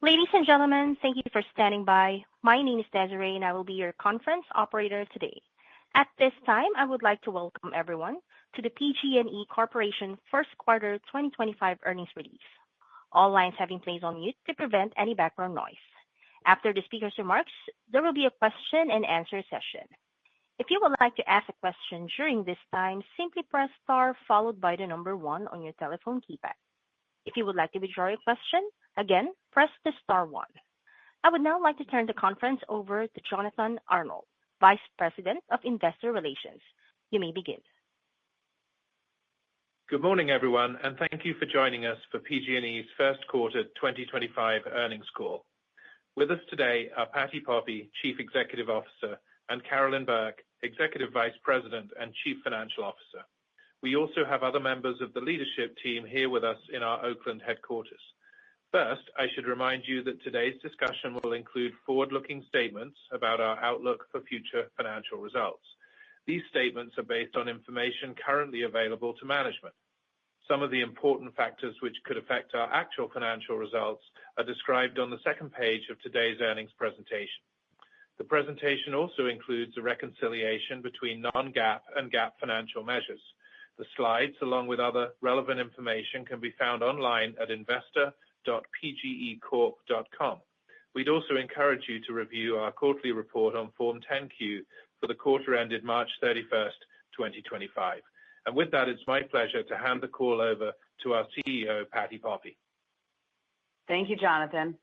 Ladies and gentlemen, thank you for standing by. My name is Desiree, and I will be your conference operator today. At this time, I would like to welcome everyone to the PG&E Corporation First Quarter 2025 earnings release. All lines have been placed on mute to prevent any background noise. After the speaker's remarks, there will be a question-and-answer session. If you would like to ask a question during this time, simply press star followed by the number 1 on your telephone keypad. If you would like to withdraw your question, again, press the star 1. I would now like to turn the conference over to Jonathan Arnold, Vice President of Investor Relations. You may begin. Good morning, everyone, and thank you for joining us for PG&E's First Quarter 2025 earnings call. With us today are Patti Poppe, Chief Executive Officer, and Carolyn Burke, Executive Vice President and Chief Financial Officer. We also have other members of the leadership team here with us in our Oakland headquarters. First, I should remind you that today's discussion will include forward-looking statements about our outlook for future financial results. These statements are based on information currently available to management. Some of the important factors which could affect our actual financial results are described on the second page of today's earnings presentation. The presentation also includes a reconciliation between non-GAAP and GAAP financial measures. The slides, along with other relevant information, can be found online at investor.pgecorp.com. We'd also encourage you to review our quarterly report on Form 10-Q for the quarter ended March 31st, 2025. And with that, it's my pleasure to hand the call over to our CEO, Patti Poppe. Thank you, Jonathan.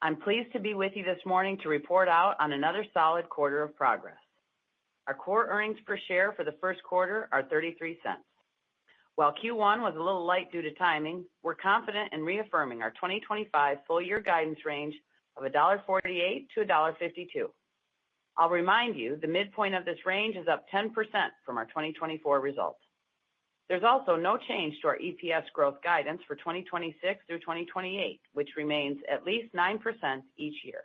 I'm pleased to be with you this morning to report out on another solid quarter of progress. Our core earnings per share for the first quarter are 33 cents. While Q1 was a little light due to timing, we're confident in reaffirming our 2025 full-year guidance range of $1.48 to $1.52. I'll remind you, the midpoint of this range is up 10% from our 2024 results. There's also no change to our EPS growth guidance for 2026 through 2028, which remains at least 9% each year.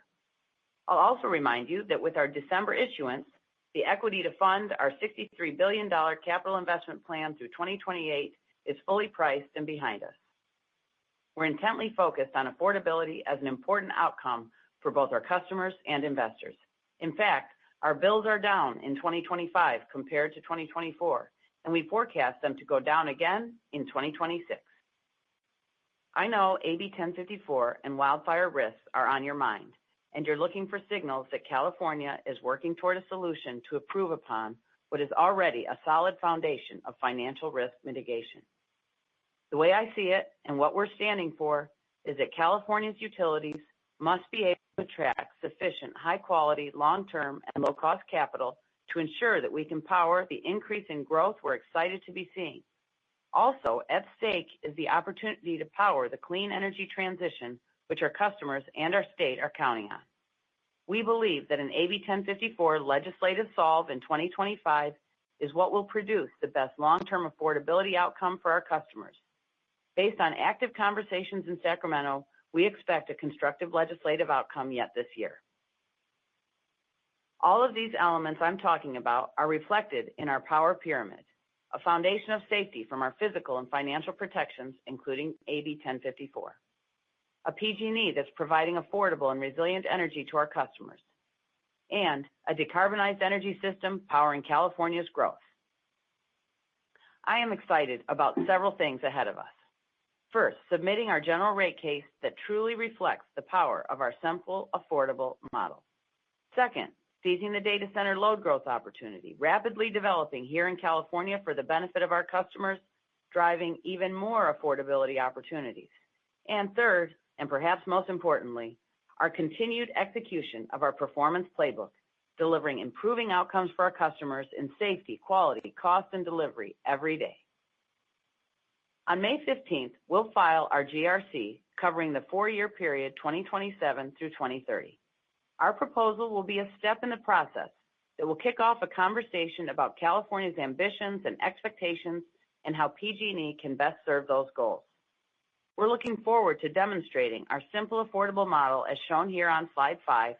I'll also remind you that with our December issuance, the equity to fund our $63 billion capital investment plan through 2028 is fully priced and behind us. We're intently focused on affordability as an important outcome for both our customers and investors. In fact, our bills are down in 2025 compared to 2024, and we forecast them to go down again in 2026. I know AB 1054 and wildfire risks are on your mind, and you're looking for signals that California is working toward a solution to improve upon what is already a solid foundation of financial risk mitigation. The way I see it and what we're standing for is that California's utilities must be able to attract sufficient high-quality, long-term, and low-cost capital to ensure that we can power the increase in growth we're excited to be seeing. Also, at stake is the opportunity to power the clean energy transition which our customers and our state are counting on. We believe that an AB 1054 legislative solve in 2025 is what will produce the best long-term affordability outcome for our customers. Based on active conversations in Sacramento, we expect a constructive legislative outcome yet this year. All of these elements I'm talking about are reflected in our power pyramid, a foundation of safety from our physical and financial protections, including AB 1054. A PG&E that's providing affordable and resilient energy to our customers, and a decarbonized energy system powering California's growth. I am excited about several things ahead of us. First, submitting our general rate case that truly reflects the power of our simple, affordable model. Second, seizing the data center load growth opportunity, rapidly developing here in California for the benefit of our customers, driving even more affordability opportunities. And third, and perhaps most importantly, our continued execution of our performance playbook, delivering improving outcomes for our customers in safety, quality, cost, and delivery every day. On May 15th, we'll file our GRC covering the 4-year period 2027 through 2030. Our proposal will be a step in the process that will kick off a conversation about California's ambitions and expectations and how PG&E can best serve those goals. We're looking forward to demonstrating our simple, affordable model as shown here on slide 5.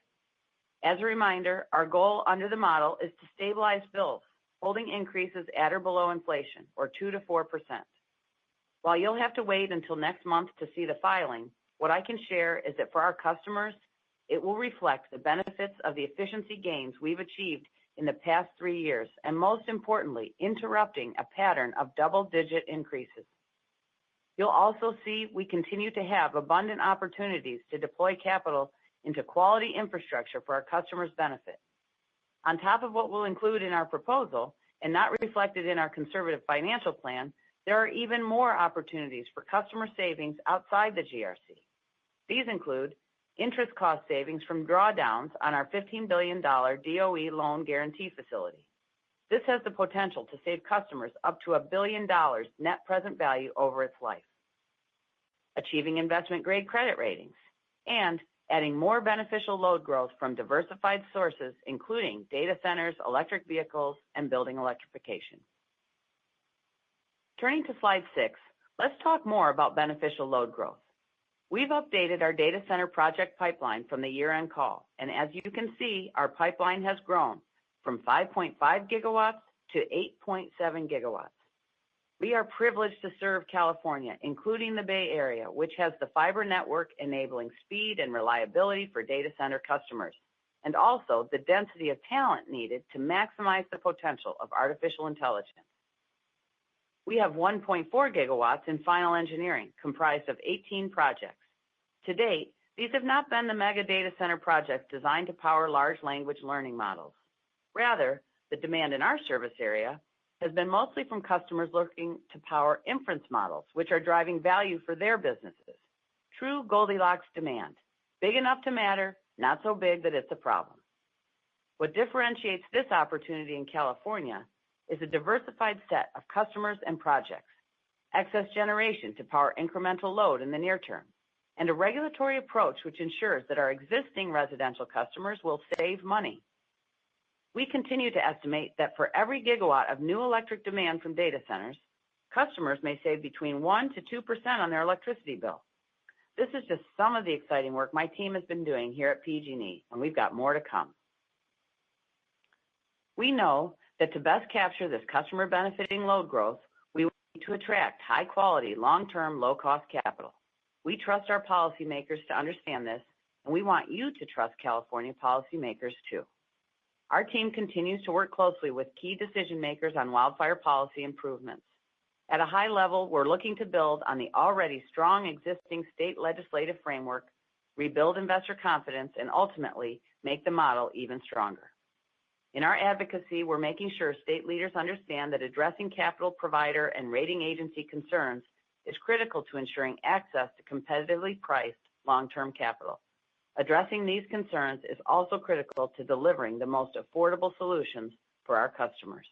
As a reminder, our goal under the model is to stabilize bills, holding increases at or below inflation, or 2 to 4%. While you'll have to wait until next month to see the filing, what I can share is that for our customers, it will reflect the benefits of the efficiency gains we've achieved in the past 3 years, and most importantly, interrupting a pattern of double-digit increases. You'll also see we continue to have abundant opportunities to deploy capital into quality infrastructure for our customers' benefit. On top of what we'll include in our proposal, and not reflected in our conservative financial plan, there are even more opportunities for customer savings outside the GRC. These include interest cost savings from drawdowns on our $15 billion DOE loan guarantee facility. This has the potential to save customers up to $1 billion net present value over its life. Achieving investment-grade credit ratings, and adding more beneficial load growth from diversified sources, including data centers, electric vehicles, and building electrification. Turning to slide 6, let's talk more about beneficial load growth. We've updated our data center project pipeline from the year-end call, and as you can see, our pipeline has grown from 5.5 gigawatts to 8.7 gigawatts. We are privileged to serve California, including the Bay Area, which has the fiber network enabling speed and reliability for data center customers, and also the density of talent needed to maximize the potential of artificial intelligence. We have 1.4 gigawatts in final engineering, comprised of 18 projects. To date, these have not been the mega data center projects designed to power large language learning models. Rather, the demand in our service area has been mostly from customers looking to power inference models, which are driving value for their businesses. True Goldilocks demand, big enough to matter, not so big that it's a problem. What differentiates this opportunity in California is a diversified set of customers and projects, excess generation to power incremental load in the near term, and a regulatory approach which ensures that our existing residential customers will save money. We continue to estimate that for every gigawatt of new electric demand from data centers, customers may save between 1% to 2% on their electricity bill. This is just some of the exciting work my team has been doing here at PG&E, and we've got more to come. We know that to best capture this customer benefiting load growth, we need to attract high quality, long-term, low-cost capital. We trust our policymakers to understand this, and we want you to trust California policymakers too. Our team continues to work closely with key decision makers on wildfire policy improvements. At a high level, we're looking to build on the already strong existing state legislative framework, rebuild investor confidence, and ultimately make the model even stronger. In our advocacy, we're making sure state leaders understand that addressing capital provider and rating agency concerns is critical to ensuring access to competitively priced long-term capital. Addressing these concerns is also critical to delivering the most affordable solutions for our customers.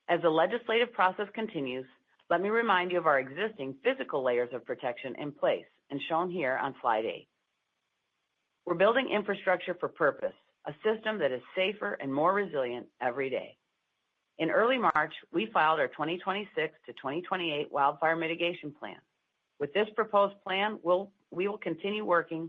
As the legislative process continues, let me remind you of our existing physical layers of protection in place and shown here on slide 8. We're building infrastructure for purpose, a system that is safer and more resilient every day. In early March, we filed our 2026 to 2028 wildfire mitigation plan. With this proposed plan, we will continue working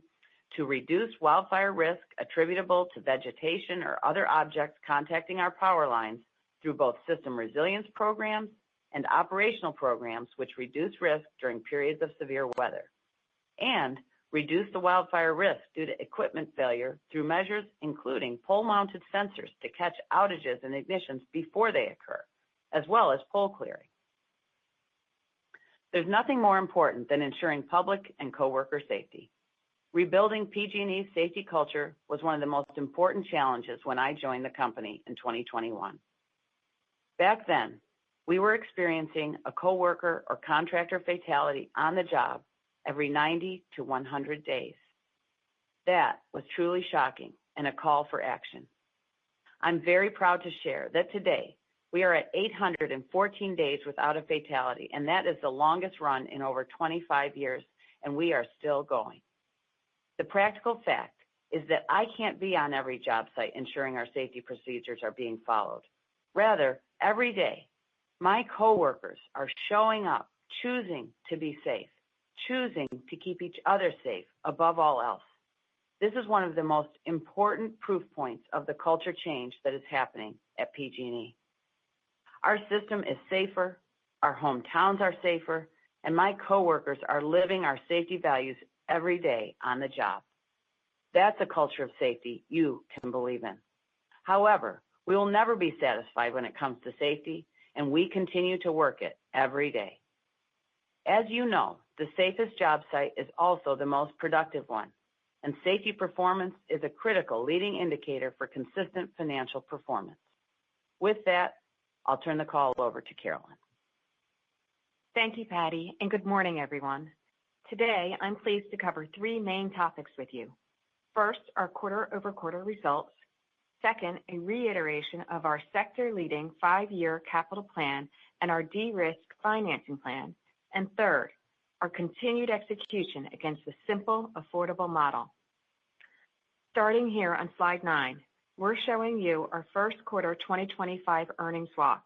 to reduce wildfire risk attributable to vegetation or other objects contacting our power lines through both system resilience programs and operational programs which reduce risk during periods of severe weather, and reduce the wildfire risk due to equipment failure through measures including pole-mounted sensors to catch outages and ignitions before they occur, as well as pole clearing. There's nothing more important than ensuring public and coworker safety. Rebuilding PG&E's safety culture was one of the most important challenges when I joined the company in 2021. Back then, we were experiencing a coworker or contractor fatality on the job every 90 to 100 days. That was truly shocking and a call for action. I'm very proud to share that today, we are at 814 days without a fatality, and that is the longest run in over 25 years, and we are still going. The practical fact is that I can't be on every job site ensuring our safety procedures are being followed. Rather, every day, my coworkers are showing up, choosing to be safe, choosing to keep each other safe above all else. This is one of the most important proof points of the culture change that is happening at PG&E. Our system is safer, our hometowns are safer, and my coworkers are living our safety values every day on the job. That's a culture of safety you can believe in. However, we will never be satisfied when it comes to safety, and we continue to work it every day. As you know, the safest job site is also the most productive one, and safety performance is a critical leading indicator for consistent financial performance. With that, I'll turn the call over to Carolyn. Thank you, Patty, and good morning, everyone. Today, I'm pleased to cover three main topics with you. First, our quarter-over-quarter results. Second, a reiteration of our sector-leading 5-year capital plan and our de-risk financing plan. And third, our continued execution against the simple, affordable model. Starting here on slide 9, we're showing you our first quarter 2025 earnings walk.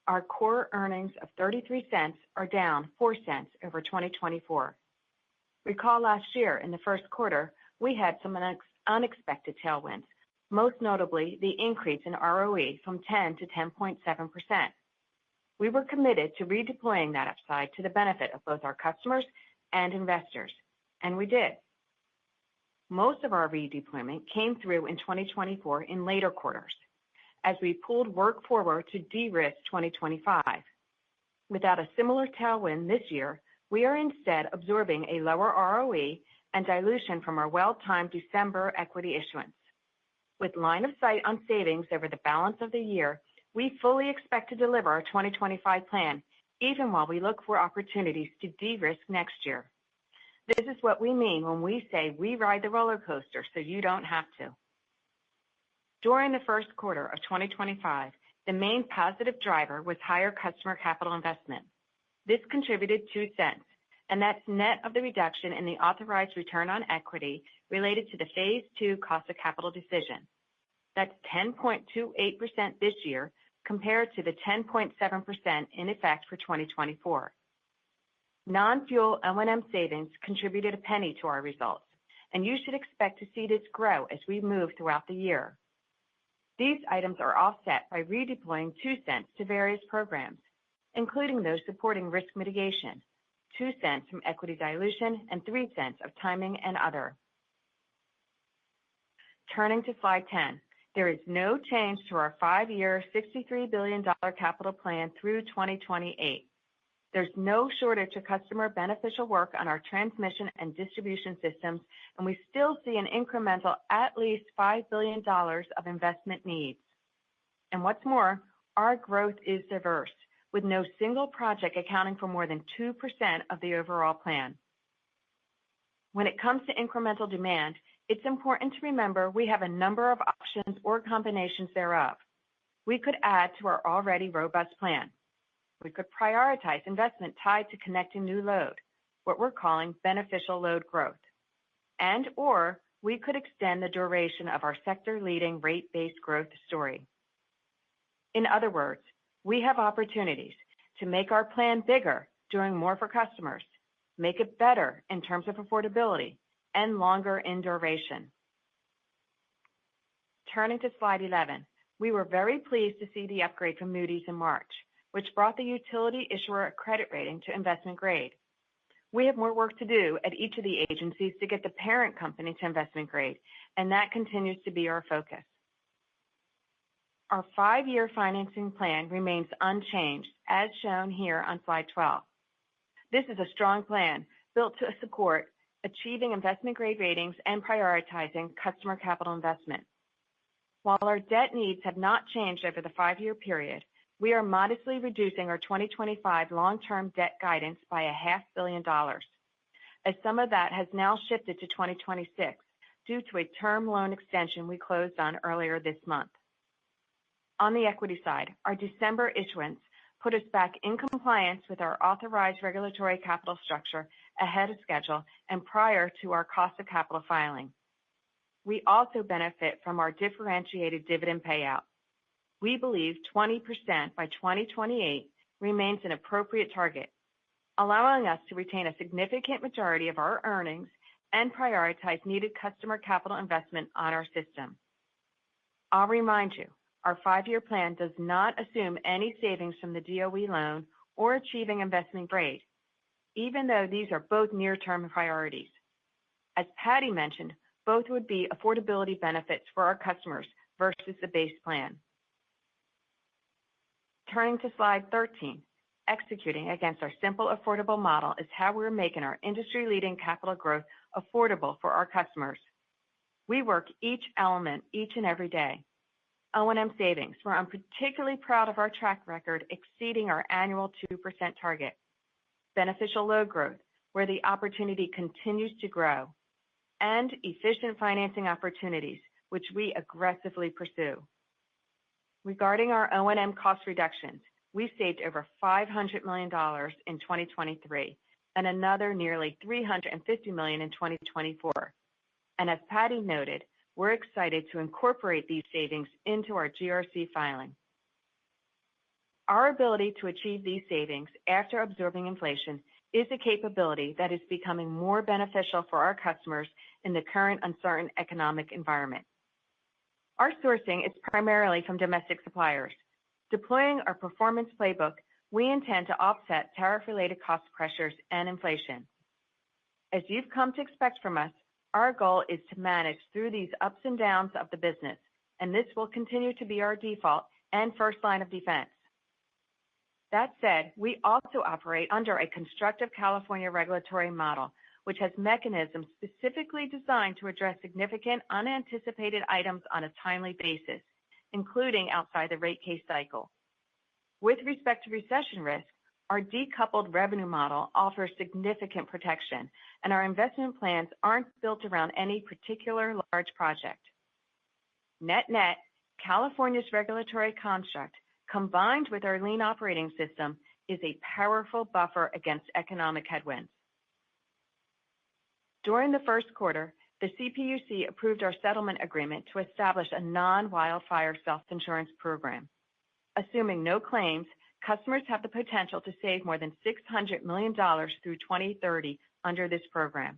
Our core earnings of 33 cents are down 4 cents over 2024. Recall last year in the first quarter, we had some unexpected tailwinds, most notably the increase in ROE from 10 to 10.7%. We were committed to redeploying that upside to the benefit of both our customers and investors, and we did. Most of our redeployment came through in 2024 in later quarters, as we pulled work forward to de-risk 2025. Without a similar tailwind this year, we are instead absorbing a lower ROE and dilution from our well-timed December equity issuance. With line of sight on savings over the balance of the year, we fully expect to deliver our 2025 plan, even while we look for opportunities to de-risk next year. This is what we mean when we say we ride the roller coaster so you don't have to. During the first quarter of 2025, the main positive driver was higher customer capital investment. This contributed 2 cents, and that's net of the reduction in the authorized return on equity related to the Phase 2 cost of capital decision. That's 10.28% this year compared to the 10.7% in effect for 2024. Non-fuel O&M savings contributed a penny to our results, and you should expect to see this grow as we move throughout the year. These items are offset by redeploying 2 cents to various programs, including those supporting risk mitigation, 2 cents from equity dilution, and 3 cents of timing and other. Turning to slide 10, there is no change to our 5-year $63 billion capital plan through 2028. There's no shortage of customer beneficial work on our transmission and distribution systems, and we still see an incremental at least $5 billion of investment needs. And what's more, our growth is diverse, with no single project accounting for more than 2% of the overall plan. When it comes to incremental demand, it's important to remember we have a number of options or combinations thereof. We could add to our already robust plan. We could prioritize investment tied to connecting new load, what we're calling beneficial load growth. Or we could extend the duration of our sector-leading rate-based growth story. In other words, we have opportunities to make our plan bigger, doing more for customers, make it better in terms of affordability, and longer in duration. Turning to slide 11, we were very pleased to see the upgrade from Moody's in March, which brought the utility issuer credit rating to investment grade. We have more work to do at each of the agencies to get the parent company to investment grade, and that continues to be our focus. Our 5-year financing plan remains unchanged, as shown here on slide 12. This is a strong plan built to support achieving investment grade ratings and prioritizing customer capital investment. While our debt needs have not changed over the 5-year period, we are modestly reducing our 2025 long-term debt guidance by $500 million, as some of that has now shifted to 2026 due to a term loan extension we closed on earlier this month. On the equity side, our December issuance put us back in compliance with our authorized regulatory capital structure ahead of schedule and prior to our cost of capital filing. We also benefit from our differentiated dividend payout. We believe 20% by 2028 remains an appropriate target, allowing us to retain a significant majority of our earnings and prioritize needed customer capital investment on our system. I'll remind you, our 5-year plan does not assume any savings from the DOE loan or achieving investment grade. even though these are both near-term priorities. As Patty mentioned, both would be affordability benefits for our customers versus the base plan. Turning to slide 13, executing against our simple, affordable model is how we're making our industry-leading capital growth affordable for our customers. We work each element each and every day. O&M savings, where I'm particularly proud of our track record exceeding our annual 2% target. Beneficial load growth, where the opportunity continues to grow. And efficient financing opportunities, which we aggressively pursue. Regarding our O&M cost reductions, we saved over $500 million in 2023 and another nearly $350 million in 2024. And as Patty noted, we're excited to incorporate these savings into our GRC filing. Our ability to achieve these savings after absorbing inflation is a capability that is becoming more beneficial for our customers in the current uncertain economic environment. Our sourcing is primarily from domestic suppliers. Deploying our performance playbook, we intend to offset tariff-related cost pressures and inflation. As you've come to expect from us, our goal is to manage through these ups and downs of the business, and this will continue to be our default and first line of defense. That said, we also operate under a constructive California regulatory model, which has mechanisms specifically designed to address significant unanticipated items on a timely basis, including outside the rate case cycle. With respect to recession risk, our decoupled revenue model offers significant protection, and our investment plans aren't built around any particular large project. Net-net, California's regulatory construct, combined with our lean operating system, is a powerful buffer against economic headwinds. During the first quarter, the CPUC approved our settlement agreement to establish a non-wildfire self-insurance program. Assuming no claims, customers have the potential to save more than $600 million through 2030 under this program.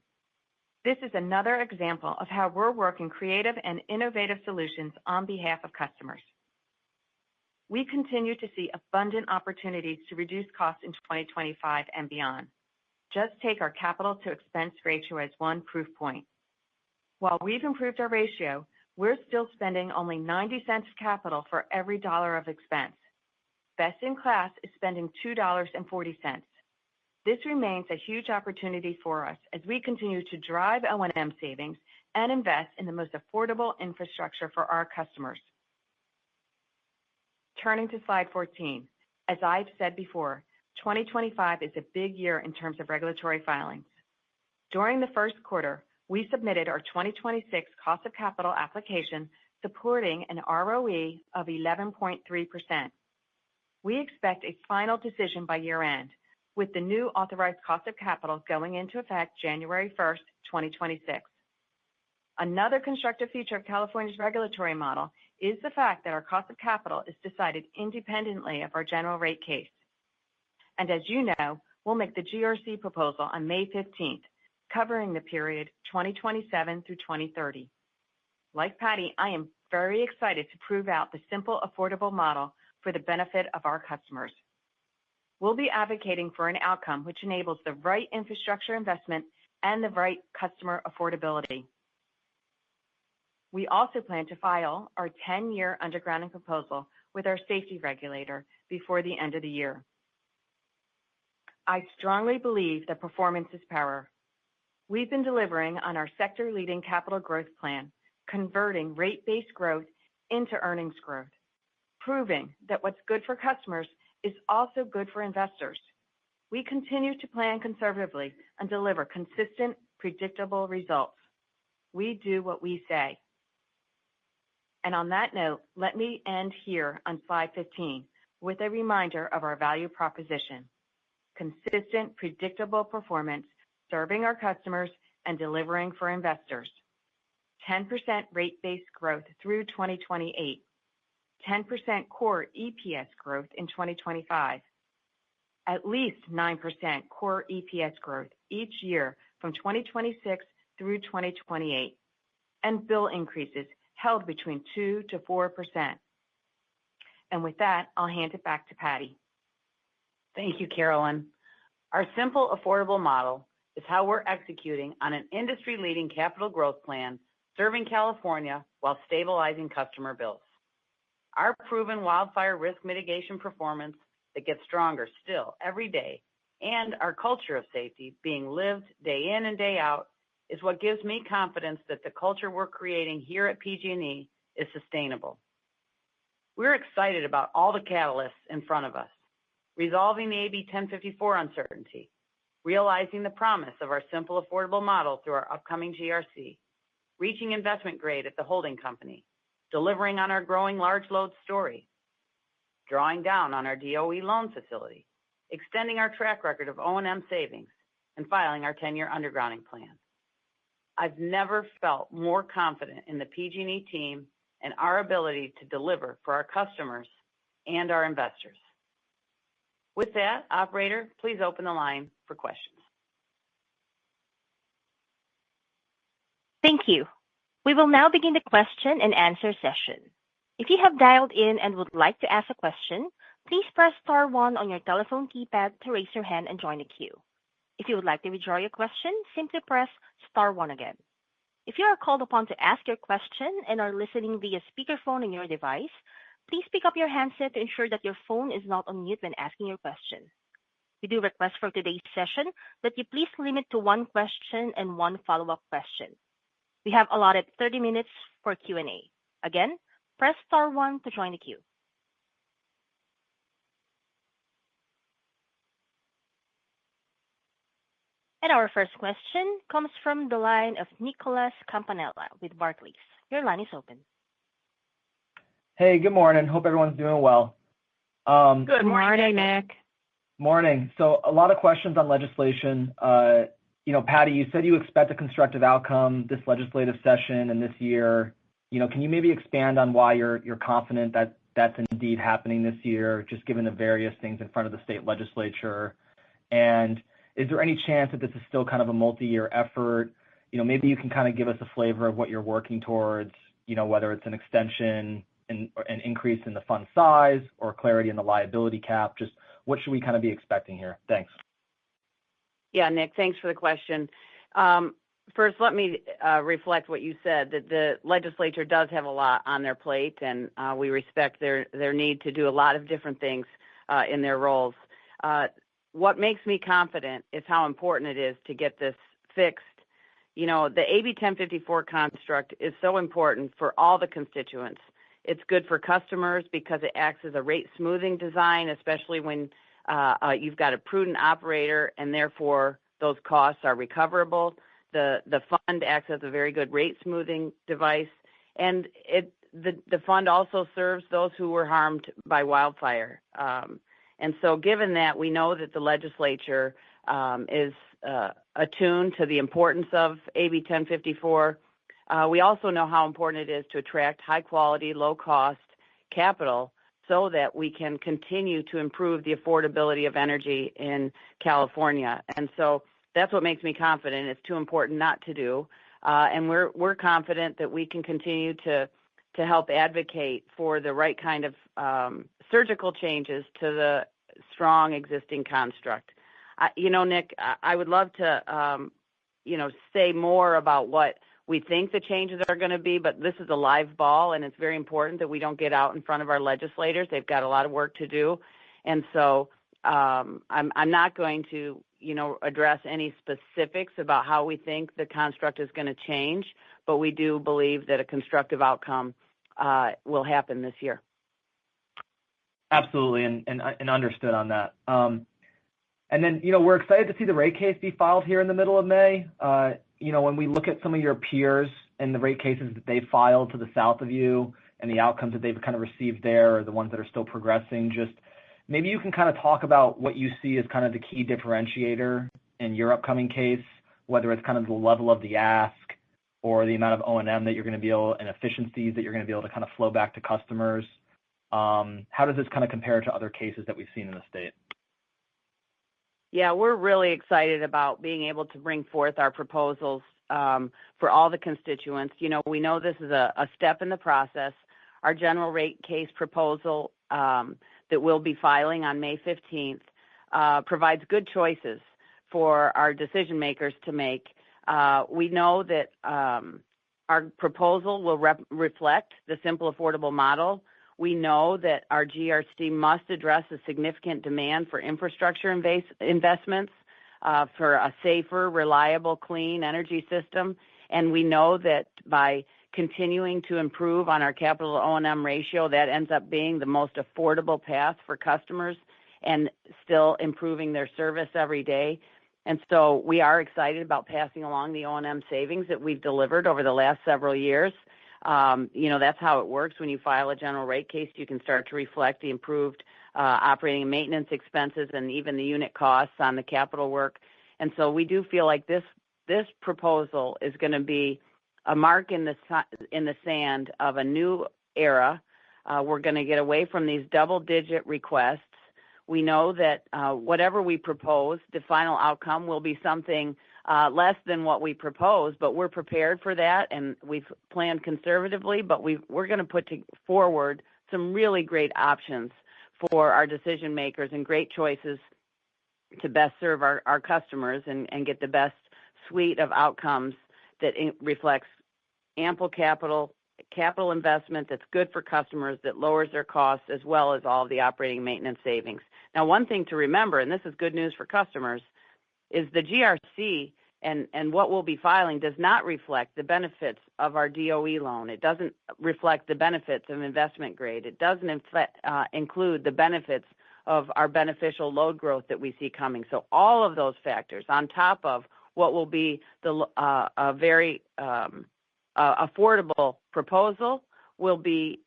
This is another example of how we're working creative and innovative solutions on behalf of customers. We continue to see abundant opportunities to reduce costs in 2025 and beyond. Just take our capital to expense ratio as one proof point. While we've improved our ratio, we're still spending only 90 cents of capital for every dollar of expense. Best in class is spending $2.40. This remains a huge opportunity for us as we continue to drive O&M savings and invest in the most affordable infrastructure for our customers. Turning to slide 14, as I've said before, 2025 is a big year in terms of regulatory filings. During the first quarter, we submitted our 2026 cost of capital application supporting an ROE of 11.3%. We expect a final decision by year-end, with the new authorized cost of capital going into effect January 1st, 2026. Another constructive feature of California's regulatory model is the fact that our cost of capital is decided independently of our general rate case. And as you know, we'll make the GRC proposal on May 15th, covering the period 2027 through 2030. Like Patty, I am very excited to prove out the simple, affordable model for the benefit of our customers. We'll be advocating for an outcome which enables the right infrastructure investment and the right customer affordability. We also plan to file our 10-year undergrounding proposal with our safety regulator before the end of the year. I strongly believe that performance is power. We've been delivering on our sector-leading capital growth plan, converting rate-based growth into earnings growth, proving that what's good for customers is also good for investors. We continue to plan conservatively and deliver consistent, predictable results. We do what we say. And on that note, let me end here on slide 15 with a reminder of our value proposition: consistent, predictable performance, serving our customers and delivering for investors. 10% rate-based growth through 2028. 10% core EPS growth in 2025. At least 9% core EPS growth each year from 2026 through 2028. And bill increases held between 2 to 4%. And with that, I'll hand it back to Patty. Thank you, Carolyn. Our simple, affordable model is how we're executing on an industry-leading capital growth plan, serving California while stabilizing customer bills. Our proven wildfire risk mitigation performance that gets stronger still every day, and our culture of safety being lived day in and day out is what gives me confidence that the culture we're creating here at PG&E is sustainable. We're excited about all the catalysts in front of us, resolving the AB 1054 uncertainty, realizing the promise of our simple, affordable model through our upcoming GRC, reaching investment grade at the holding company, delivering on our growing large load story, drawing down on our DOE loan facility, extending our track record of O&M savings, and filing our 10-year undergrounding plan. I've never felt more confident in the PG&E team and our ability to deliver for our customers and our investors. With that, operator, please open the line for questions. Thank you. We will now begin the question and answer session. If you have dialed in and would like to ask a question, please press star 1 on your telephone keypad to raise your hand and join the queue. If you would like to withdraw your question, simply press star 1 again. If you are called upon to ask your question and are listening via speakerphone on your device, please pick up your handset to ensure that your phone is not on mute when asking your question. We do request for today's session that you please limit to one question and one follow-up question. We have allotted 30 minutes for Q&A. Again, press star 1 to join the queue. And our first question comes from the line of Nicholas Campanella with Barclays. Your line is open. Hey, good morning. Hope everyone's doing well. Good morning, Nick. Morning. So a lot of questions on legislation. Patty, you said you expect a constructive outcome this legislative session and this year. Can you maybe expand on why you're confident that that's indeed happening this year, just given the various things in front of the state legislature? And is there any chance that this is still kind of a multi-year effort? Maybe you can kind of give us a flavor of what you're working towards, whether it's an extension, an increase in the fund size, or clarity in the liability cap. Just what should we kind of be expecting here? Thanks. Yeah, Nick, thanks for the question. First, let me reflect what you said, that the legislature does have a lot on their plate, and we respect their need to do a lot of different things in their roles. What makes me confident is how important it is to get this fixed. The AB 1054 construct is so important for all the constituents. It's good for customers because it acts as a rate smoothing design, especially when you've got a prudent operator and therefore those costs are recoverable. The fund acts as a very good rate smoothing device, and the fund also serves those who were harmed by wildfire. And so given that, we know that the legislature is attuned to the importance of AB 1054. We also know how important it is to attract high-quality, low-cost capital so that we can continue to improve the affordability of energy in California. And so that's what makes me confident. It's too important not to do. And we're confident that we can continue to help advocate for the right kind of surgical changes to the strong existing construct. Nick, I would love to, say more about what we think the changes are going to be, but this is a live ball, and it's very important that we don't get out in front of our legislators. They've got a lot of work to do. And so I'm not going to, address any specifics about how we think the construct is going to change, but we do believe that a constructive outcome will happen this year. Absolutely, and understood on that. And then, we're excited to see the rate case be filed here in the middle of May. When we look at some of your peers and the rate cases that they filed to the south of you and the outcomes that they've kind of received there, or the ones that are still progressing, just maybe you can kind of talk about what you see as kind of the key differentiator in your upcoming case, whether it's kind of the level of the ask or the amount of O&M that you're going to be able, and efficiencies that you're going to be able to kind of flow back to customers. How does this kind of compare to other cases that we've seen in the state? Yeah, we're really excited about being able to bring forth our proposals for all the constituents. We know this is a step in the process. Our general rate case proposal that we'll be filing on May 15th provides good choices for our decision makers to make. We know that our proposal will reflect the simple, affordable model. We know that our GRC must address a significant demand for infrastructure investments for a safer, reliable, clean energy system. And we know that by continuing to improve on our capital O&M ratio, that ends up being the most affordable path for customers and still improving their service every day. And so we are excited about passing along the O&M savings that we've delivered over the last several years. That's how it works. When you file a general rate case, you can start to reflect the improved operating and maintenance expenses and even the unit costs on the capital work. And so we do feel like this proposal is going to be a mark in the sand of a new era. We're going to get away from these double-digit requests. We know that whatever we propose, the final outcome will be something less than what we propose, but we're prepared for that, and we've planned conservatively, but we're going to put forward some really great options for our decision makers and great choices to best serve our customers and get the best suite of outcomes that reflects ample capital investment that's good for customers, that lowers their costs, as well as all of the operating maintenance savings. Now, one thing to remember, and this is good news for customers, is the GRC and what we'll be filing does not reflect the benefits of our DOE loan. It doesn't reflect the benefits of investment grade. It doesn't include the benefits of our beneficial load growth that we see coming. So all of those factors on top of what will be a very affordable proposal will be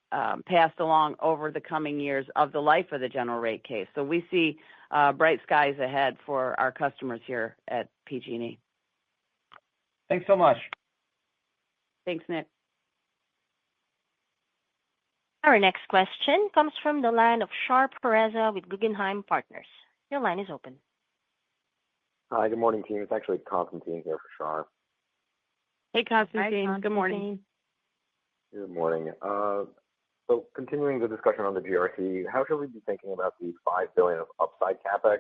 passed along over the coming years of the life of the general rate case. So we see bright skies ahead for our customers here at PG&E. Thanks so much. Thanks, Nick. Our next question comes from the line of Shar Pourreza with Guggenheim Partners. Your line is open. Hi, good morning, team. It's actually Constantine here for Shar. Hey, Constantine. Hi, Constantine. Good morning. Good morning. So continuing the discussion on the GRC, how should we be thinking about the $5 billion of upside CapEx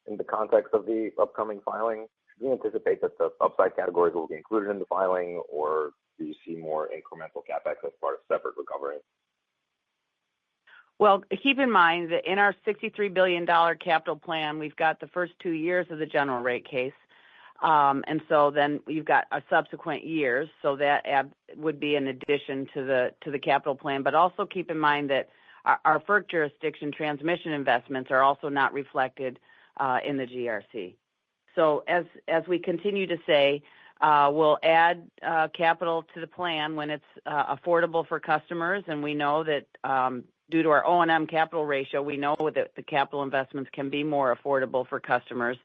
in the context of the upcoming filing? Should we anticipate that the upside categories will be included in the filing, or do you see more incremental CapEx as part of separate recovery? Well, keep in mind that in our $63 billion capital plan, we've got the first 2 years of the general rate case. And so then you've got a subsequent years, so that would be in addition to the capital plan. But also keep in mind that our FERC jurisdiction transmission investments are also not reflected in the GRC. So as we continue to say, we'll add capital to the plan when it's affordable for customers, and we know that due to our O&M capital ratio, we know that the capital investments can be more affordable for customers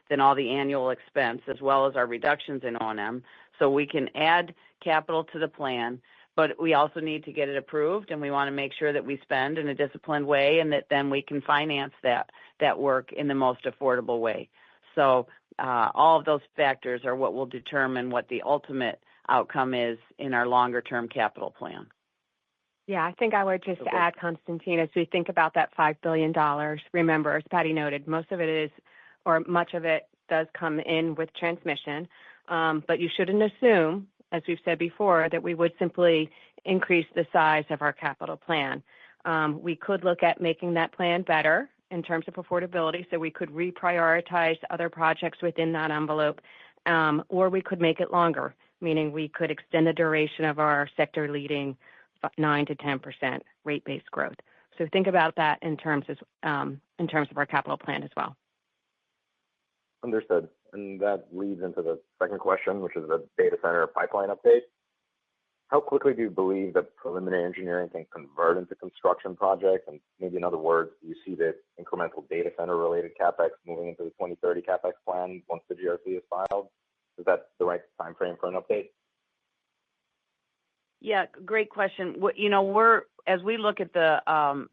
than all the annual expense, as well as our reductions in O&M. So we can add capital to the plan, but we also need to get it approved, and we want to make sure that we spend in a disciplined way and that then we can finance that work in the most affordable way. So all of those factors are what will determine what the ultimate outcome is in our longer-term capital plan. Yeah, I think I would just add, Constantine, as we think about that $5 billion, remember, as Patty noted, most of it is, or much of it does come in with transmission, but you shouldn't assume, as we've said before, that we would simply increase the size of our capital plan. We could look at making that plan better in terms of affordability, so we could reprioritize other projects within that envelope, or we could make it longer, meaning we could extend the duration of our sector-leading 9 to 10% rate-based growth. So think about that in terms of our capital plan as well. Understood. And that leads into the second question, which is the data center pipeline update. How quickly do you believe that preliminary engineering can convert into construction projects? And maybe in other words, do you see the incremental data center related CapEx moving into the 2030 CapEx plan once the GRC is filed? Is that the right time frame for an update? Yeah, great question. As we look at the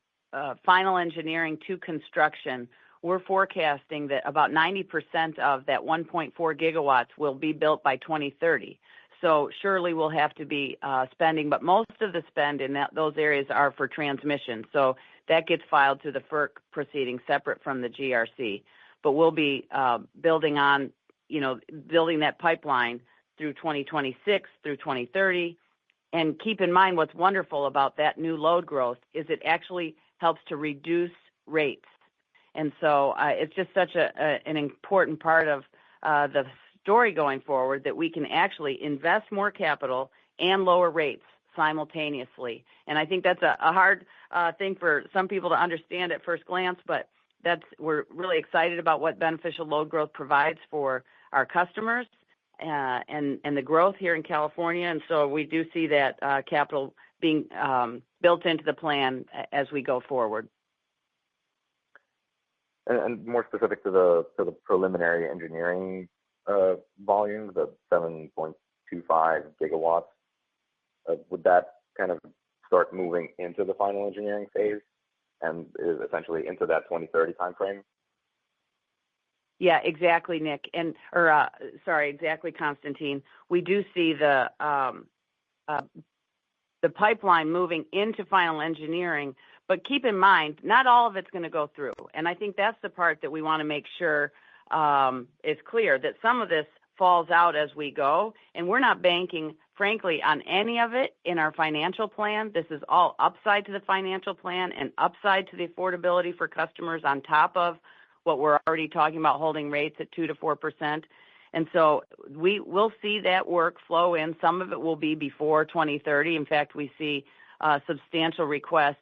final engineering to construction, we're forecasting that about 90% of that 1.4 gigawatts will be built by 2030. So surely we'll have to be spending, but most of the spend in those areas are for transmission. So that gets filed through the FERC proceeding separate from the GRC. But we'll be building that pipeline through 2026 through 2030. And keep in mind what's wonderful about that new load growth is it actually helps to reduce rates. And so it's just such an important part of the story going forward that we can actually invest more capital and lower rates simultaneously. And I think that's a hard thing for some people to understand at first glance, but we're really excited about what beneficial load growth provides for our customers and the growth here in California. And so we do see that capital being built into the plan as we go forward. And more specific to the preliminary engineering volume, the 7.25 gigawatts, would that kind of start moving into the final engineering phase and is essentially into that 2030 timeframe? Yeah, exactly, Nick. Exactly, Constantine. We do see the pipeline moving into final engineering, but keep in mind, not all of it's going to go through. And I think that's the part that we want to make sure is clear, that some of this falls out as we go, and we're not banking, frankly, on any of it in our financial plan. This is all upside to the financial plan and upside to the affordability for customers on top of what we're already talking about, holding rates at 2 to 4%. And so we will see that work flow in. Some of it will be before 2030. In fact, we see substantial requests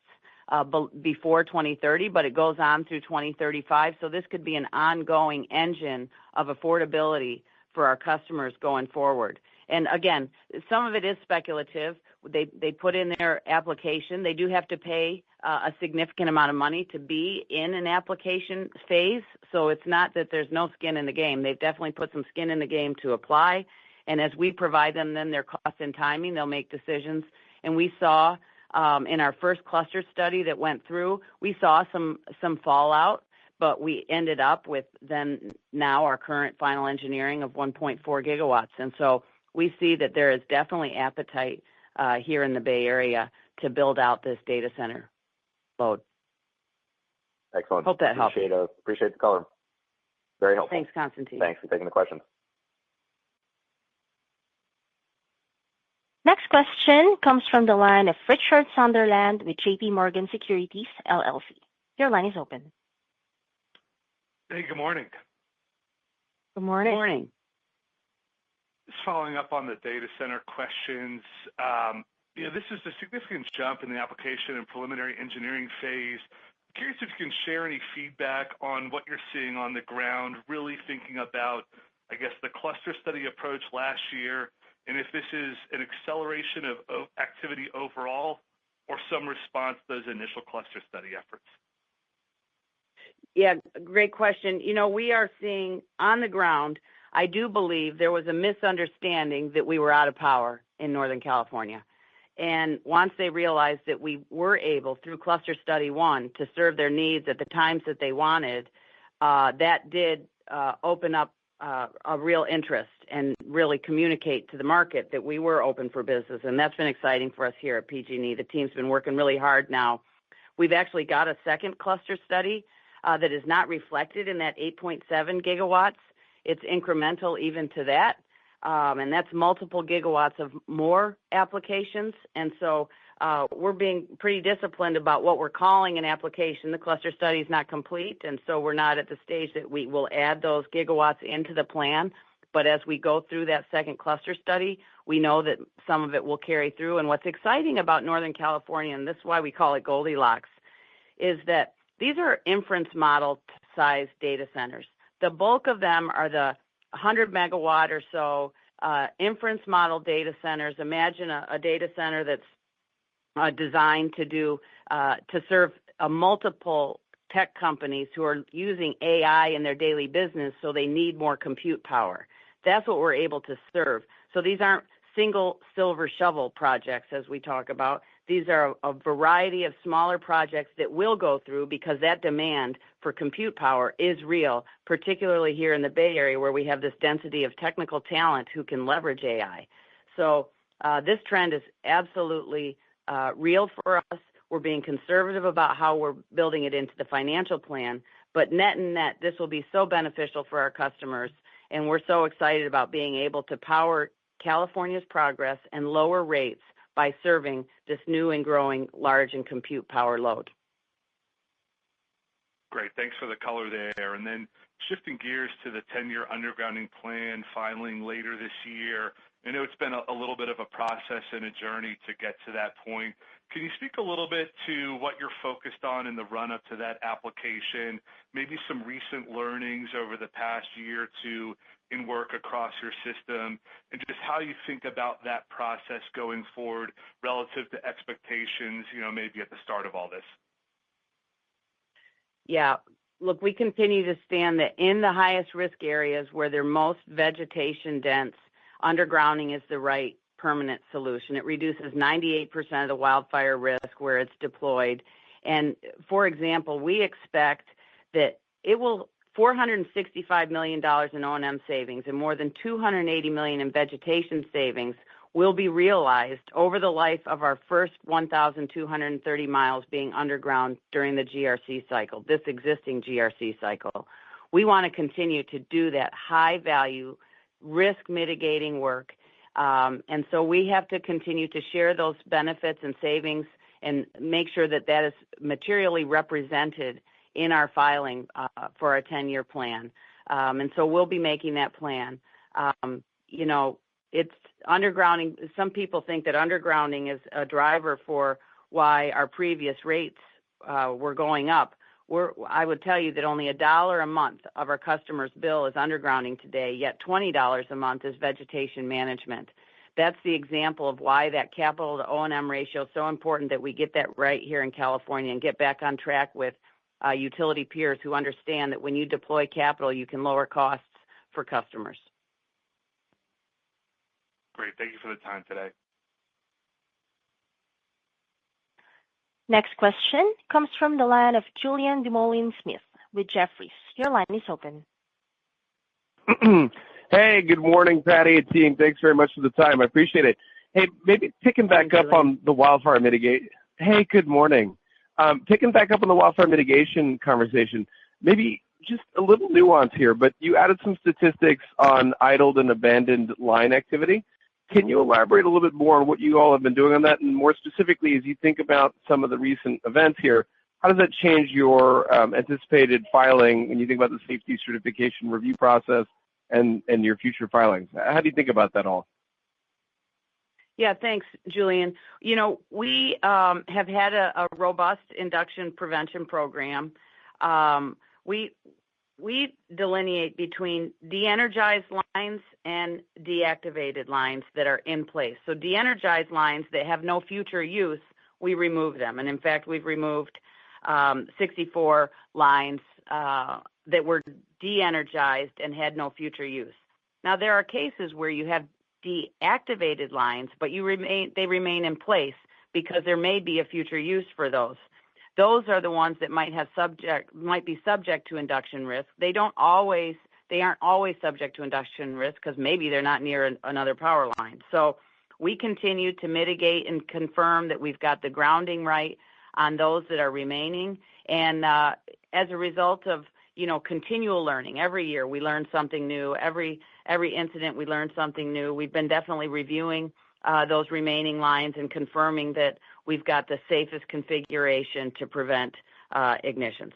before 2030, but it goes on through 2035. So this could be an ongoing engine of affordability for our customers going forward. And again, some of it is speculative. They put in their application. They do have to pay a significant amount of money to be in an application phase. So it's not that there's no skin in the game. They've definitely put some skin in the game to apply. And as we provide them then their cost and timing, they'll make decisions. And we saw in our first cluster study that went through, we saw some fallout, but we ended up with then now our current final engineering of 1.4 gigawatts. And so we see that there is definitely appetite here in the Bay Area to build out this data center load. Excellent. Hope that helps. Appreciate the color. Very helpful. Thanks, Constantine. Thanks for taking the questions. Next question comes from the line of Richard Sunderland with JP Morgan Securities, LLC. Your line is open. Hey, good morning. Good morning. Good morning. Just following up on the data center questions. This is a significant jump in the application and preliminary engineering phase. I'm curious if you can share any feedback on what you're seeing on the ground, really thinking about, I guess, the cluster study approach last year, and if this is an acceleration of activity overall or some response to those initial cluster study efforts. Yeah, great question. We are seeing on the ground, I do believe there was a misunderstanding that we were out of power in Northern California. And once they realized that we were able, through Cluster Study 1, to serve their needs at the times that they wanted, that did open up a real interest and really communicate to the market that we were open for business. And that's been exciting for us here at PG&E. The team's been working really hard now. We've actually got a second cluster study that is not reflected in that 8.7 gigawatts. It's incremental even to that. And that's multiple gigawatts of more applications. And so we're being pretty disciplined about what we're calling an application. The cluster study is not complete, and so we're not at the stage that we will add those gigawatts into the plan. But as we go through that second cluster study, we know that some of it will carry through. And what's exciting about Northern California, and this is why we call it Goldilocks, is that these are inference model size data centers. The bulk of them are the 100 megawatt or so inference model data centers. Imagine a data center that's designed to serve multiple tech companies who are using AI in their daily business, so they need more compute power. That's what we're able to serve. So these aren't single silver shovel projects, as we talk about. These are a variety of smaller projects that will go through because that demand for compute power is real, particularly here in the Bay Area where we have this density of technical talent who can leverage AI. So this trend is absolutely real for us. We're being conservative about how we're building it into the financial plan, but net and net, this will be so beneficial for our customers, and we're so excited about being able to power California's progress and lower rates by serving this new and growing large and compute power load. Great. Thanks for the color there. And then shifting gears to the 10-year undergrounding plan filing later this year. I know it's been a little bit of a process and a journey to get to that point. Can you speak a little bit to what you're focused on in the run-up to that application, maybe some recent learnings over the past year or two in work across your system, and just how you think about that process going forward relative to expectations, maybe at the start of all this? Yeah, look, we continue to stand that in the highest risk areas where they're most vegetation dense, undergrounding is the right permanent solution. It reduces 98% of the wildfire risk where it's deployed. And for example, we expect that it will $465 million in O&M savings and more than $280 million in vegetation savings will be realized over the life of our first 1,230 miles being underground during the GRC cycle, this existing GRC cycle. We want to continue to do that high value risk mitigating work. And so we have to continue to share those benefits and savings and make sure that that is materially represented in our filing for our 10-year plan. And so we'll be making that plan. It's undergrounding. Some people think that undergrounding is a driver for why our previous rates were going up. I would tell you that only $1 a month of our customers' bill is undergrounding today, yet $20 a month is vegetation management. That's the example of why that capital to O&M ratio is so important, that we get that right here in California and get back on track with utility peers who understand that when you deploy capital, you can lower costs for customers. Great. Thank you for the time today. Next question comes from the line of Julian Dumoulin-Smith with Jefferies. Your line is open. Hey, good morning, Patty and team. Thanks very much for the time. I appreciate it. Hey, maybe picking back up on the wildfire mitigation. Hey, good morning. Picking back up on the wildfire mitigation conversation, maybe just a little nuance here, but you added some statistics on idled and abandoned line activity. Can you elaborate a little bit more on what you all have been doing on that? And more specifically, as you think about some of the recent events here, how does that change your anticipated filing when you think about the safety certification review process and your future filings? How do you think about that all? Yeah, thanks, Julian. We have had a robust induction prevention program. We delineate between de-energized lines and deactivated lines that are in place. So de-energized lines that have no future use, we remove them. And in fact, we've removed 64 lines that were de-energized and had no future use. Now, there are cases where you have deactivated lines, but they remain in place because there may be a future use for those. Those are the ones that might be subject to induction risk. They aren't always subject to induction risk because maybe they're not near another power line. So we continue to mitigate and confirm that we've got the grounding right on those that are remaining. And as a result of continual learning, every year we learn something new. Every incident we learn something new. We've been definitely reviewing those remaining lines and confirming that we've got the safest configuration to prevent ignitions.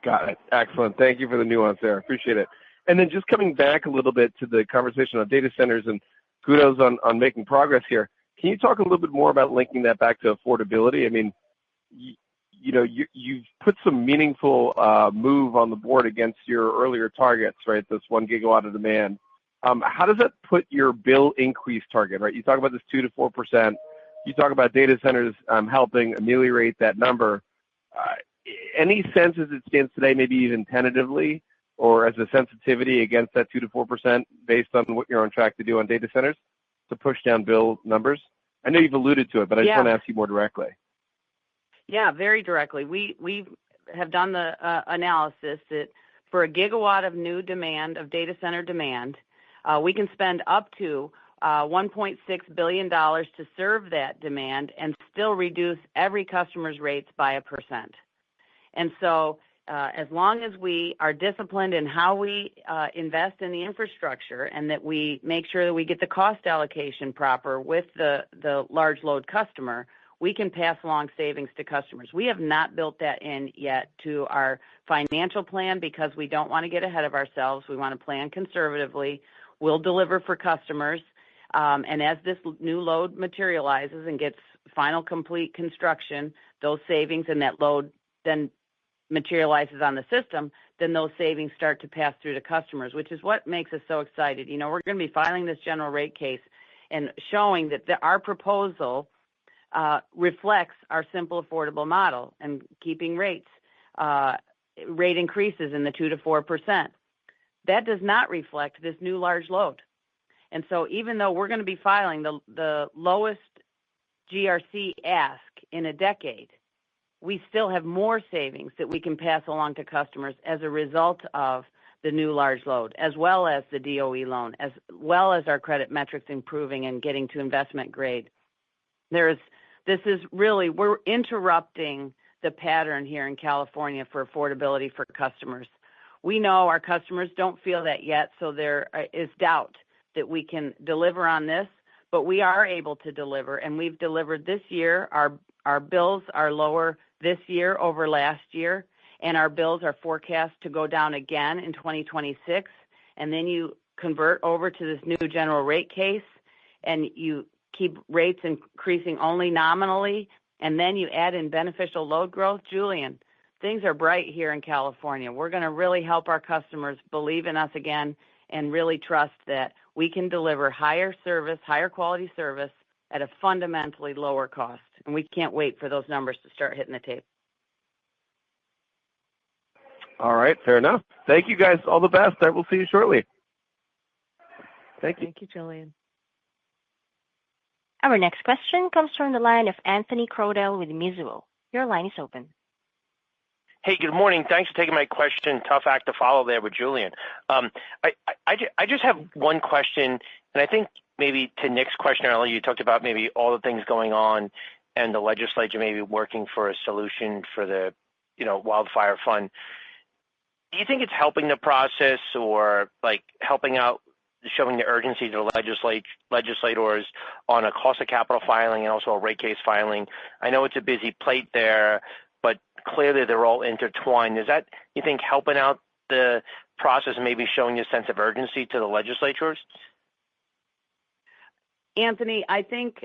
Got it. Excellent. Thank you for the nuance there. Appreciate it. And then just coming back a little bit to the conversation on data centers, and kudos on making progress here. Can you talk a little bit more about linking that back to affordability? I mean, you've put some meaningful move on the board against your earlier targets, right? This 1 gigawatt of demand. How does that put your bill increase target, right? You talk about this 2 to 4%. You talk about data centers helping ameliorate that number. Any sense as it stands today, maybe even tentatively, or as a sensitivity against that 2 to 4% based on what you're on track to do on data centers to push down bill numbers? I know you've alluded to it, but I just want to ask you more directly. Yeah, very directly. We have done the analysis that for a gigawatt of new demand, of data center demand, we can spend up to $1.6 billion to serve that demand and still reduce every customer's rates by 1%. And so as long as we are disciplined in how we invest in the infrastructure and that we make sure that we get the cost allocation proper with the large load customer, we can pass along savings to customers. We have not built that in yet to our financial plan because we don't want to get ahead of ourselves. We want to plan conservatively. We'll deliver for customers. And as this new load materializes and gets final complete construction, those savings and that load then materializes on the system, then those savings start to pass through to customers, which is what makes us so excited. You know, we're going to be filing this general rate case and showing that our proposal reflects our simple, affordable model and keeping rate increases in the 2 to 4%. That does not reflect this new large load. And so even though we're going to be filing the lowest GRC ask in a decade, we still have more savings that we can pass along to customers as a result of the new large load, as well as the DOE loan, as well as our credit metrics improving and getting to investment grade. This is really, we're interrupting the pattern here in California for affordability for customers. We know our customers don't feel that yet, so there is doubt that we can deliver on this, but we are able to deliver, and we've delivered this year. Our bills are lower this year over last year, and our bills are forecast to go down again in 2026. And then you convert over to this new general rate case, and you keep rates increasing only nominally, and then you add in beneficial load growth. Julian, things are bright here in California. We're going to really help our customers believe in us again and really trust that we can deliver higher service, higher quality service at a fundamentally lower cost. And we can't wait for those numbers to start hitting the tape. All right, fair enough. Thank you guys. All the best. I will see you shortly. Thank you. Thank you, Julian. Our next question comes from the line of Anthony Crowdell with Mizuho. Your line is open. Hey, good morning. Thanks for taking my question. Tough act to follow there with Julian. I just have one question, and I think maybe to Nick's question earlier, you talked about maybe all the things going on and the legislature maybe working for a solution for the, wildfire fund. Do you think it's helping the process or like helping out, showing the urgency to the legislators on a cost of capital filing and also a rate case filing? I know it's a busy plate there, but clearly they're all intertwined. Is that, you think, helping out the process and maybe showing a sense of urgency to the legislatures? Anthony, I think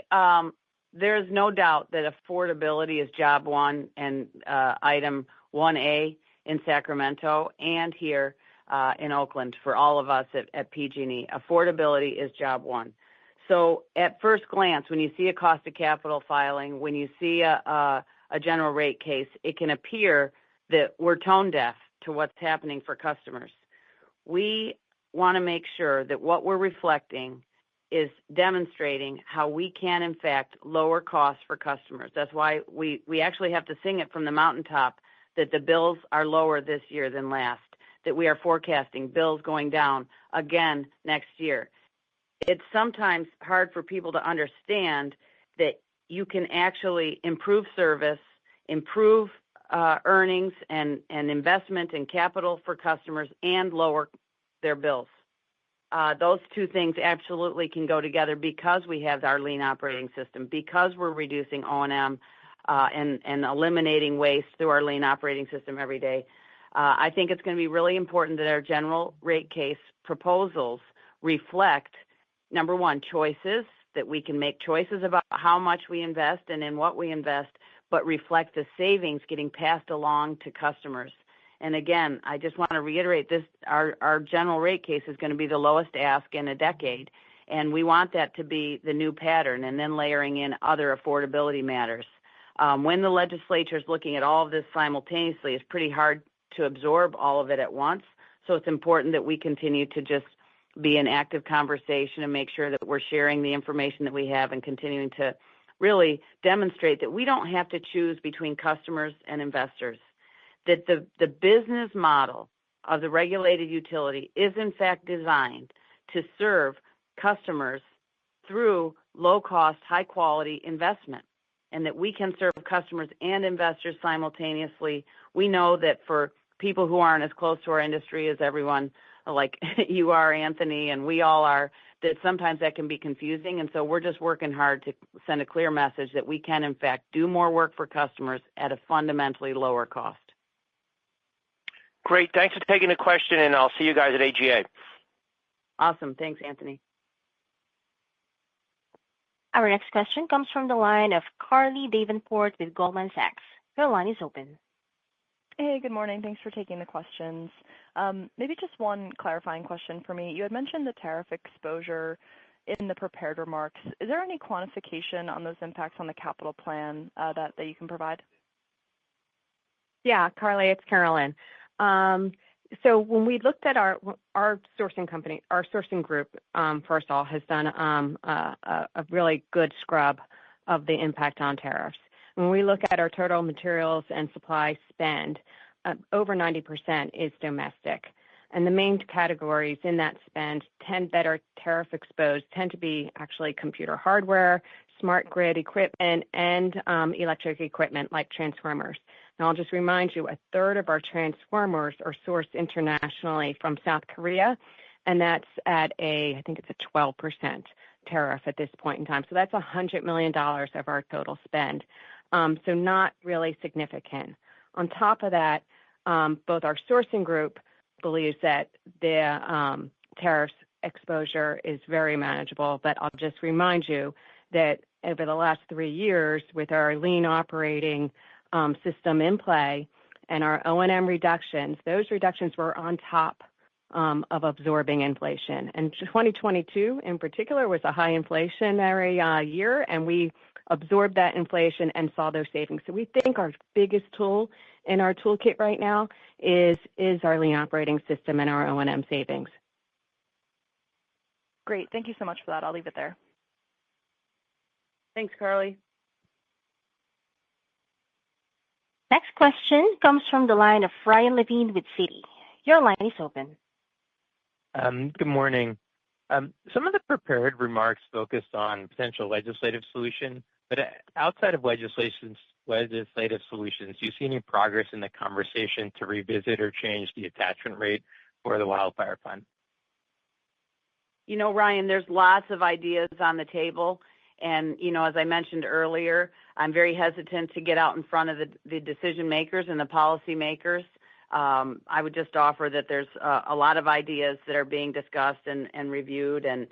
there's no doubt that affordability is job one and item 1A in Sacramento and here in Oakland for all of us at PG&E. Affordability is job one. So at first glance, when you see a cost of capital filing, when you see a general rate case, it can appear that we're tone deaf to what's happening for customers. We want to make sure that what we're reflecting is demonstrating how we can, in fact, lower costs for customers. That's why we actually have to sing it from the mountaintop that the bills are lower this year than last, that we are forecasting bills going down again next year. It's sometimes hard for people to understand that you can actually improve service, improve earnings and investment and capital for customers and lower their bills. Those two things absolutely can go together because we have our lean operating system, because we're reducing O&M and eliminating waste through our lean operating system every day. I think it's going to be really important that our general rate case proposals reflect, number one, choices, that we can make choices about how much we invest and in what we invest, but reflect the savings getting passed along to customers. And again, I just want to reiterate this, our general rate case is going to be the lowest ask in a decade, and we want that to be the new pattern, and then layering in other affordability matters. When the legislature is looking at all of this simultaneously, it's pretty hard to absorb all of it at once. So it's important that we continue to just be in active conversation and make sure that we're sharing the information that we have and continuing to really demonstrate that we don't have to choose between customers and investors, that the business model of the regulated utility is in fact designed to serve customers through low-cost, high-quality investment, and that we can serve customers and investors simultaneously. We know that for people who aren't as close to our industry as everyone, like you are, Anthony, and we all are, that sometimes that can be confusing. And so we're just working hard to send a clear message that we can, in fact, do more work for customers at a fundamentally lower cost. Great. Thanks for taking the question, and I'll see you guys at AGA. Awesome. Thanks, Anthony. Our next question comes from the line of Carly Davenport with Goldman Sachs. Your line is open. Hey, good morning. Thanks for taking the questions. Maybe just one clarifying question for me. You had mentioned the tariff exposure in the prepared remarks. Is there any quantification on those impacts on the capital plan that you can provide? Yeah, Carly, it's Carolyn. So when we looked at our sourcing company, our sourcing group, first of all, has done a really good scrub of the impact on tariffs. When we look at our total materials and supply spend, over 90% is domestic. And the main categories in that spend that are tariff exposed tend to be actually computer hardware, smart grid equipment, and electric equipment like transformers. Now, I'll just remind you, a third of our transformers are sourced internationally from South Korea, and that's at I think it's a 12% tariff at this point in time. So that's $100 million of our total spend. So not really significant. On top of that, both our sourcing group believes that the tariffs exposure is very manageable, but I'll just remind you that over the last 3 years, with our lean operating system in play and our O&M reductions, those reductions were on top of absorbing inflation. And 2022 in particular was a high inflationary year, and we absorbed that inflation and saw those savings. So we think our biggest tool in our toolkit right now is our lean operating system and our O&M savings. Great. Thank you so much for that. I'll leave it there. Thanks, Carly. Next question comes from the line of Ryan Levine with Citi. Your line is open. Good morning. Some of the prepared remarks focused on potential legislative solution, but outside of legislative solutions, do you see any progress in the conversation to revisit or change the attachment rate for the wildfire fund? You know, Ryan, there's lots of ideas on the table. And, you know, as I mentioned earlier, I'm very hesitant to get out in front of the decision makers and the policy makers. I would just offer that there's a lot of ideas that are being discussed and reviewed, and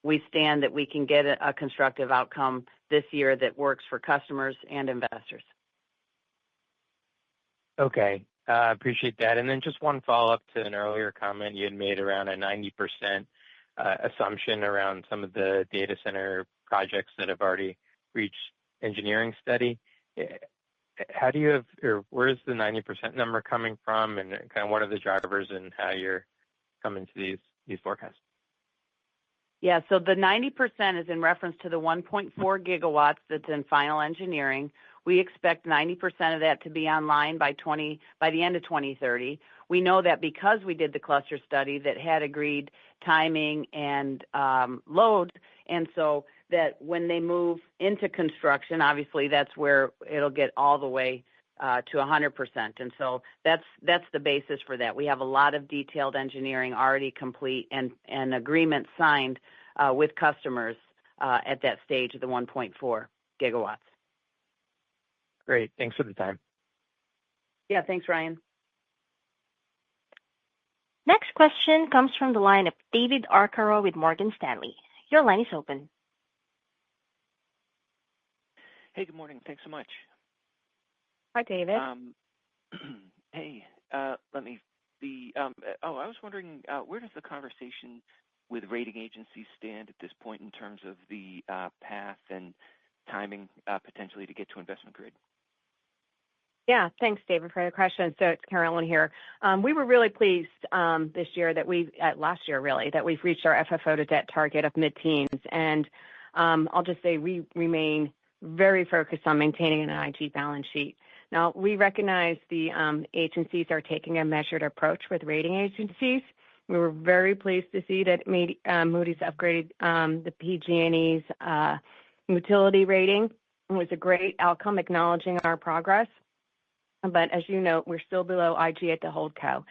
we stand that we can get a constructive outcome this year that works for customers and investors. Okay, appreciate that. And then just one follow-up to an earlier comment you had made around a 90% assumption around some of the data center projects that have already reached engineering study. How do you have, or where is the 90% number coming from, and kind of what are the drivers and how you're coming to these forecasts? Yeah, so the 90% is in reference to the 1.4 gigawatts that's in final engineering. We expect 90% of that to be online by the end of 2030. We know that because we did the cluster study that had agreed timing and load, and so that when they move into construction, obviously that's where it'll get all the way to 100%. And so that's the basis for that. We have a lot of detailed engineering already complete and agreements signed with customers at that stage of the 1.4 gigawatts. Great. Thanks for the time. Yeah, thanks, Ryan. Next question comes from the line of David Arcaro with Morgan Stanley. Your line is open. Hey, good morning. Thanks so much. Hi, David. Hey, I was wondering, where does the conversation with rating agencies stand at this point in terms of the path and timing potentially to get to investment grade? Yeah, thanks, David, for the question. So it's Carolyn here. We were really pleased this year last year that we've reached our FFO to debt target of mid-teens. And I'll just say we remain very focused on maintaining an IG balance sheet. Now, we recognize the agencies are taking a measured approach with rating agencies, We were very pleased to see that Moody's upgraded the PG&E's utility rating. It was a great outcome, acknowledging our progress. But as you know, we're still below IG at the holdco.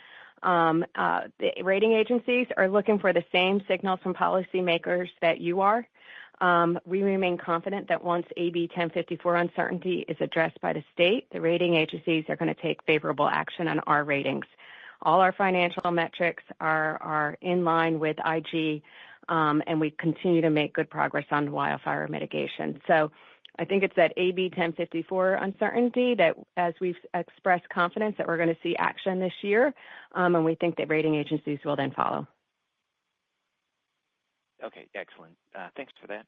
The rating agencies are looking for the same signals from policymakers that you are. We remain confident that once AB 1054 uncertainty is addressed by the state, the rating agencies are going to take favorable action on our ratings. All our financial metrics are in line with IG, and we continue to make good progress on wildfire mitigation. So I think it's that AB 1054 uncertainty that, as we've expressed confidence that we're going to see action this year, and we think that rating agencies will then follow. Okay, excellent. Thanks for that.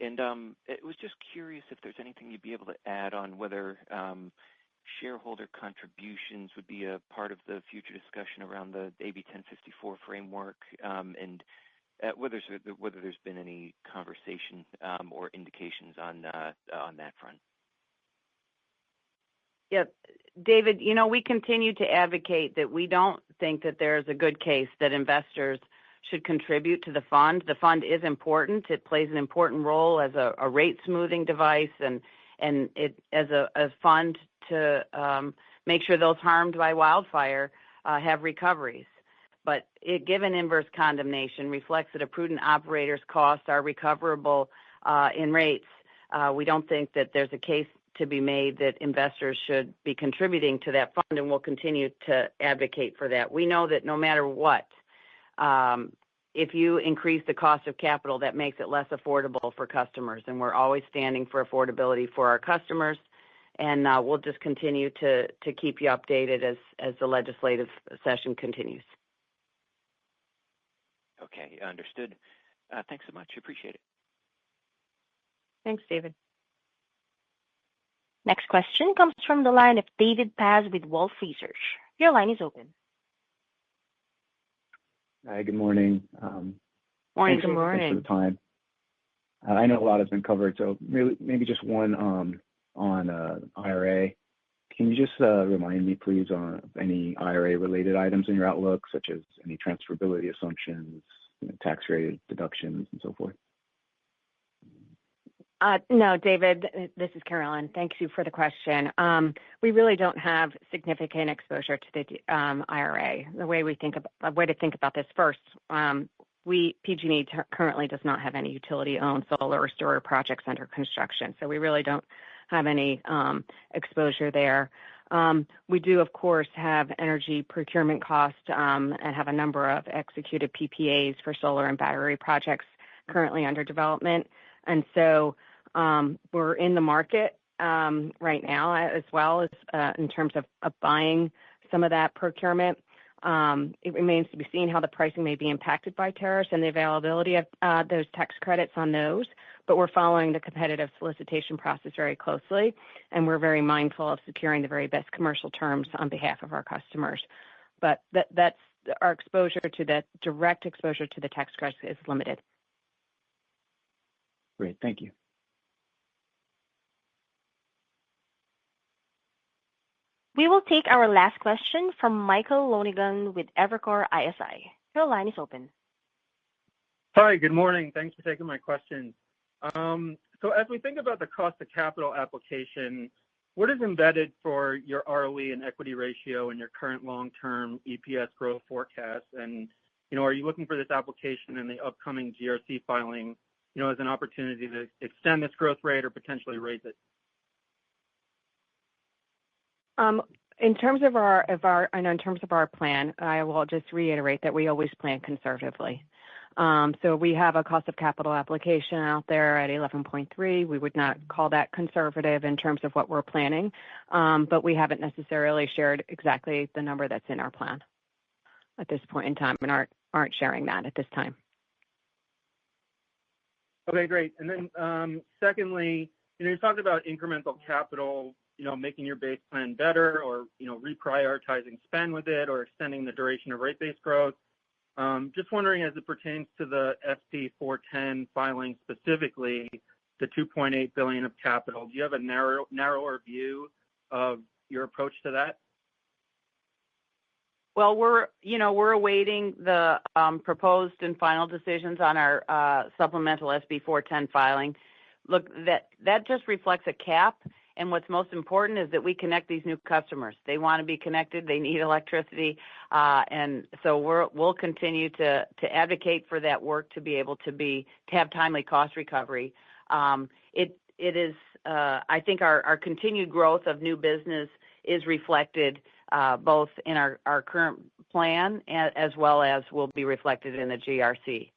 And it was just curious if there's anything you'd be able to add on whether shareholder contributions would be a part of the future discussion around the AB 1054 framework, and whether there's been any conversation or indications on that front. Yeah, David, we continue to advocate that we don't think that there's a good case that investors should contribute to the fund. The fund is important. It plays an important role as a rate smoothing device and it as a fund to make sure those harmed by wildfire have recoveries. But given inverse condemnation reflects that a prudent operator's costs are recoverable in rates, we don't think that there's a case to be made that investors should be contributing to that fund, and we'll continue to advocate for that. We know that no matter what, if you increase the cost of capital, that makes it less affordable for customers, and we're always standing for affordability for our customers, and we'll just continue to keep you updated as the legislative session continues. Okay, understood. Thanks so much. Appreciate it. Thanks, David. Next question comes from the line of David Paz with Wolfe Research. Your line is open. Hi, good morning. Morning. Good morning. Thanks for the time. I know a lot has been covered, so maybe just one on IRA. Can you just remind me, please, on any IRA-related items in your outlook, such as any transferability assumptions, tax rate deductions, and so forth? No, David, this is Carolyn. Thank you for the question. We really don't have significant exposure to the IRA. The way to think about this first, PG&E currently does not have any utility-owned solar or storage projects under construction, so we really don't have any exposure there. We do, of course, have energy procurement costs and have a number of executed PPAs for solar and battery projects currently under development. And so we're in the market right now as well as in terms of buying some of that procurement. It remains to be seen how the pricing may be impacted by tariffs and the availability of those tax credits on those, but we're following the competitive solicitation process very closely, and we're very mindful of securing the very best commercial terms on behalf of our customers. But that's our exposure to the direct exposure to the tax credits is limited. Great, thank you. We will take our last question from Michael Lonegan with Evercore ISI. Your line is open. Hi, good morning. Thanks for taking my question. So as we think about the cost of capital application, what is embedded for your ROE and equity ratio in your current long-term EPS growth forecast? And, are you looking for this application in the upcoming GRC filing, as an opportunity to extend this growth rate or potentially raise it? In terms of our plan, I will just reiterate that we always plan conservatively. So we have a cost of capital application out there at 11.3. We would not call that conservative in terms of what we're planning, but we haven't necessarily shared exactly the number that's in our plan at this point in time and aren't sharing that at this time. Okay, great. And then secondly, you talked about incremental capital, making your base plan better or, reprioritizing spend with it or extending the duration of rate-based growth. Just wondering, as it pertains to the SP 410 filing specifically, the $2.8 billion of capital, do you have a narrower view of your approach to that? Well, we're awaiting the proposed and final decisions on our supplemental SB 410 filing. Look, that just reflects a cap, and what's most important is that we connect these new customers. They want to be connected. They need electricity, and so we'll continue to advocate for that work to be able to have timely cost recovery. It is, I think, our continued growth of new business is reflected both in our current plan as well as will be reflected in the GRC.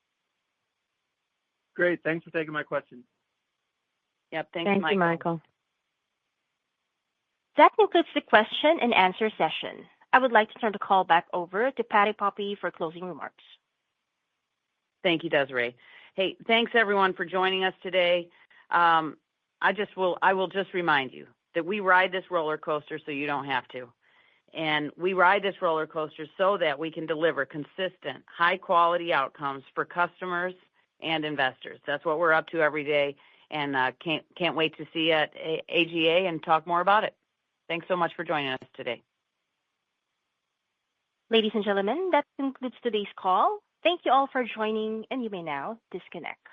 Great. Thanks for taking my question. Yep. Thank you, Michael. That concludes the question and answer session. I would like to turn the call back over to Patti Poppe for closing remarks. Thank you, Desiree. Hey, thanks everyone for joining us today. I will just remind you that we ride this roller coaster so you don't have to. And we ride this roller coaster so that we can deliver consistent, high-quality outcomes for customers and investors. That's what we're up to every day, and can't wait to see you at AGA and talk more about it. Thanks so much for joining us today. Ladies and gentlemen, that concludes today's call. Thank you all for joining, and you may now disconnect.